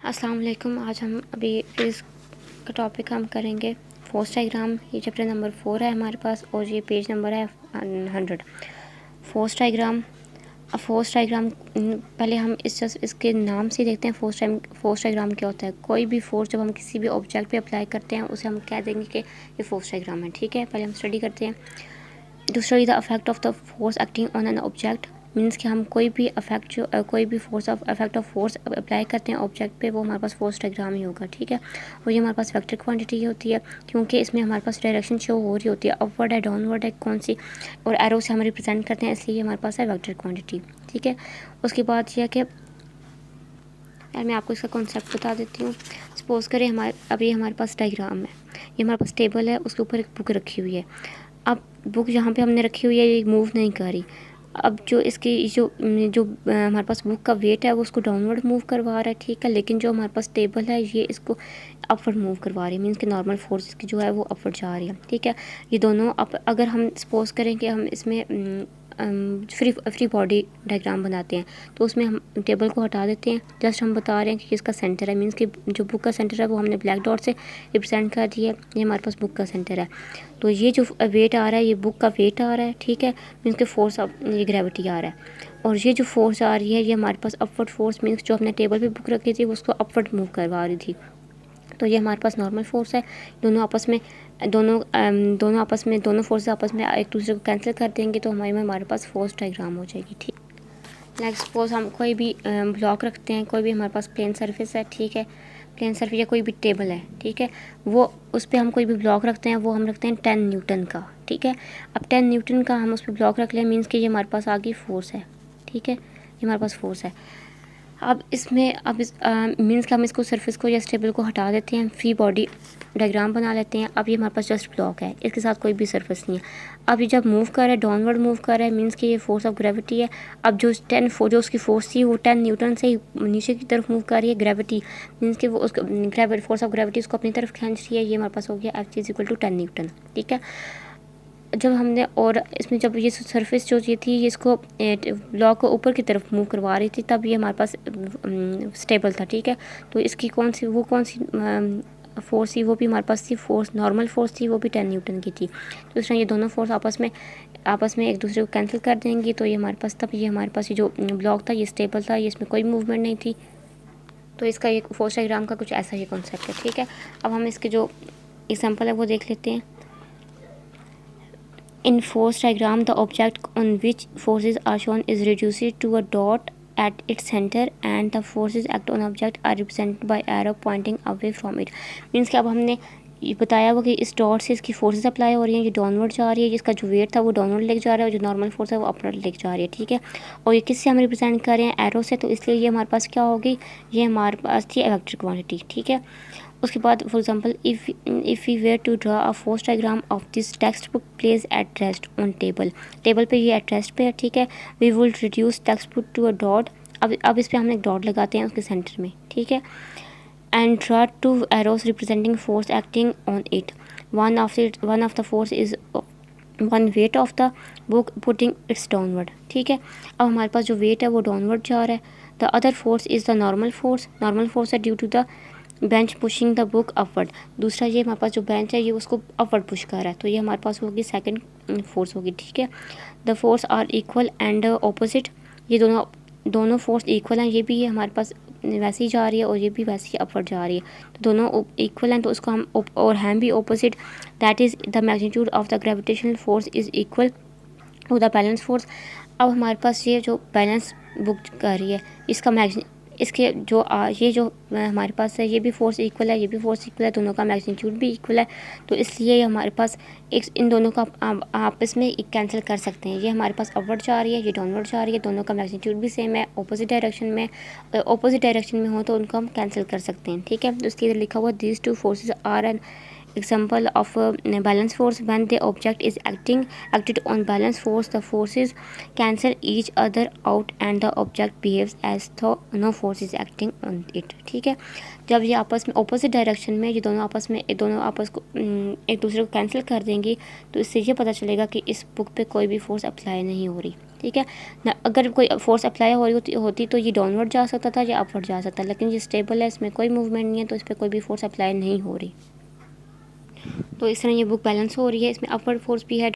अस्सलाम वालेकुम। आज हम अभी इस टॉपिक हम करेंगे फोर्स डायग्राम। ये चैप्टर नंबर 4 है हमारे पास और ये पेज नंबर है 100। Force diagram. फोर्स डायग्राम पहले हम इसके नाम से देखते हैं। फोर्स डायग्राम क्या होता है। कोई भी फोर्स जब हम किसी भी ऑब्जेक्ट पे अप्लाई करते हैं उसे हम कह देंगे कि ये फोर्स डायग्राम है। ठीक है, पहले हम स्टडी करते हैं। दूसरा, the affect of the force acting on an object means कि हम कोई भी अफेक्ट ऑफ फोर्स अप्लाई करते हैं ऑब्जेक्ट पे, वो हमारे पास फोर्स डायग्राम ही होगा। ठीक है, और ये हमारे पास वेक्टर क्वांटिटी होती है क्योंकि इसमें हमारे पास डायरेक्शन शो हो रही होती है, अपवर्ड है, डाउनवर्ड है, कौन सी, और एरो से हम रिप्रेजेंट करते हैं, इसलिए हमारे पास है वेक्टर क्वांटिटी। ठीक है, उसके बाद यह कि मैं आपको इसका कॉन्सेप्ट बता देती हूँ। सपोज़ करें अभी हमारे पास डायग्राम है, ये हमारे पास टेबल है, उसके ऊपर एक बुक रखी हुई है। अब बुक जहाँ पे हमने रखी हुई है ये मूव नहीं कर रही। अब जो इसकी जो हमारे पास बुक का वेट है वो उसको डाउनवर्ड मूव करवा रहा है। ठीक है, लेकिन जो हमारे पास टेबल है ये इसको अपवर्ड मूव करवा रही है, मीन्स कि नॉर्मल फोर्स की जो है वो अपवर्ड जा रही है। ठीक है, ये दोनों अगर हम सपोज़ करें कि हम इसमें फ्री बॉडी डायग्राम बनाते हैं तो उसमें हम टेबल को हटा देते हैं। जस्ट हम बता रहे हैं कि किसका सेंटर है, मीन्स कि जो बुक का सेंटर है वो हमने ब्लैक डॉट से रिप्रेजेंट कर दिया है। ये हमारे पास बुक का सेंटर है, तो ये जो वेट आ रहा है ये बुक का वेट आ रहा है। ठीक है, मीन्स कि फोर्स ये ग्रेविटी आ रहा है, और ये जो फोर्स आ रही है ये हमारे पास अपवर्ड फोर्स, मीन्स जो हमने टेबल पे बुक रखी थी उसको अपवर्ड मूव करवा रही थी। तो ये हमारे पास नॉर्मल फोर्स है। दोनों आपस में दोनों फोर्स आपस में एक दूसरे को कैंसिल कर देंगे तो हमारे पास फोर्स डायग्राम हो जाएगी। ठीक, नेक्स्ट सपोज हम कोई भी ब्लॉक रखते हैं, कोई भी हमारे पास प्लेन सरफेस है। ठीक है, प्लेन सरफेस या कोई भी टेबल है। ठीक है, वो उस पर हम कोई भी ब्लॉक रखते हैं, वो हम रखते हैं 10 न्यूटन का। ठीक है, अब 10 न्यूटन का हम उस पर ब्लॉक रख लें, मीन्स कि ये हमारे पास आ गई फोर्स है। ठीक है, ये हमारे पास फोर्स है। अब मीन्स कि हम इसको सरफेस को या टेबल को हटा देते हैं, फ्री बॉडी डायग्राम बना लेते हैं। अब ये हमारे पास जस्ट ब्लॉक है, इसके साथ कोई भी सरफेस नहीं है। अब ये जब मूव कर रहा है, डाउनवर्ड मूव कर रहा है, मीन्स कि ये फोर्स ऑफ ग्रेविटी है। अब जो उसकी फोर्स थी वो 10 न्यूटन से ही नीचे की तरफ मूव कर रही है, ग्रेविटी मीन्स कि वो उसको फोर्स ऑफ ग्रेविटी उसको अपनी तरफ खींच रही है। ये हमारे पास हो गया F is equal to 10 newton. ठीक है, जब हमने और इसमें जब ये सरफेस जो ये थी ये इसको ब्लॉक को ऊपर की तरफ मूव करवा रही थी, तब ये हमारे पास स्टेबल था। ठीक है, तो इसकी कौन सी फोर्स थी, वो भी हमारे पास थी फोर्स, नॉर्मल फोर्स थी, वो भी 10 न्यूटन की थी। तो इस तरह ये दोनों फोर्स आपस में एक दूसरे को कैंसिल कर देंगी, तो ये हमारे पास ये जो ब्लॉक था ये स्टेबल था, ये इसमें कोई मूवमेंट नहीं थी। तो इसका ये फोर्स डायग्राम का कुछ ऐसा ही कॉन्सेप्ट है। ठीक है, अब हम इसके जो एग्जाम्पल है वो देख लेते हैं। In force diagram, the object on which forces are shown is reduced to a dot at its center and the forces act on object are represented by arrow pointing away from it. Means कि अब हमने ये बताया हुआ कि इस dot से इसकी फोर्सेस अप्लाई हो रही हैं, ये डाउनवर्ड जा रही है, जिसका जो वेट था वो डाउनवर्ड लेके जा रहा है, और जो नॉर्मल फोर्स है वो अपवर्ड लेके जा रही है। ठीक है, और ये किससे हम रिप्रेजेंट कर रहे हैं, एरो से, तो इसलिए ये हमारे पास क्या होगी, ये हमारे पास थी वेक्टर क्वांटिटी। ठीक है, उसके बाद for example if we were to draw a force diagram of this textbook place at rest on table पे ये एट रेस्ट पे है। ठीक है, we will reduce textbook to a dot. अब इस पर हम एक डॉट लगाते हैं उसके सेंटर में। ठीक है, and draw 2 arrows representing force acting on it. One of the force is one weight of the book putting it's downward. ठीक है, अब हमारे पास जो वेट है वो डाउनवर्ड जा रहा है। The other force is the normal force है due to the bench pushing the book upward. दूसरा ये हमारे पास जो बेंच है ये उसको अपवर्ड पुश कर रहा है, तो ये हमारे पास होगी सेकंड फोर्स होगी। ठीक है, the force are equal and opposite. ये दोनों फोर्स इक्वल हैं, ये भी हमारे पास वैसे ही जा रही है और ये भी वैसे ही अपवर्ड जा रही है, तो दोनों इक्वल हैं, तो उसको हम और हैं भी opposite. That is the magnitude of the gravitational force is equal to the balance force. अब हमारे पास ये जो बैलेंस बुक कर रही है ये जो हमारे पास है ये भी फोर्स इक्वल है, ये भी फोर्स इक्वल है, दोनों का मैग्नीट्यूड भी इक्वल है, तो इसलिए हमारे पास इन दोनों का आपस में कैंसिल कर सकते हैं। ये हमारे पास अपवर्ड जा रही है, ये डाउनवर्ड जा रही है, दोनों का मैग्नीट्यूड भी सेम है, ऑपोजिट डायरेक्शन में हो तो उनको हम कैंसिल कर सकते हैं। ठीक है, तो इसके इधर लिखा हुआ these two forces are an example of a balance force. When the object is acted on balance force, the forces cancel each other out and the object behaves as though no force is acting on it. ठीक है, जब ये आपस में opposite direction में ये दोनों आपस को एक दूसरे को कैंसिल कर देंगी, तो इससे ये पता चलेगा कि इस बुक पे कोई भी फोर्स अप्लाई नहीं हो रही। ठीक है ना। अगर कोई फोर्स अप्लाई हो रही होती तो ये डाउनवर्ड जा सकता था या अपवर्ड जा सकता, लेकिन ये स्टेबल है, इसमें कोई मूवमेंट नहीं है, तो इस पर कोई भी फोर्स अप्लाई नहीं हो रही। तो इस तरह ये बुक बैलेंस हो रही है। इसमें अपवर्ड फोर्स भी है,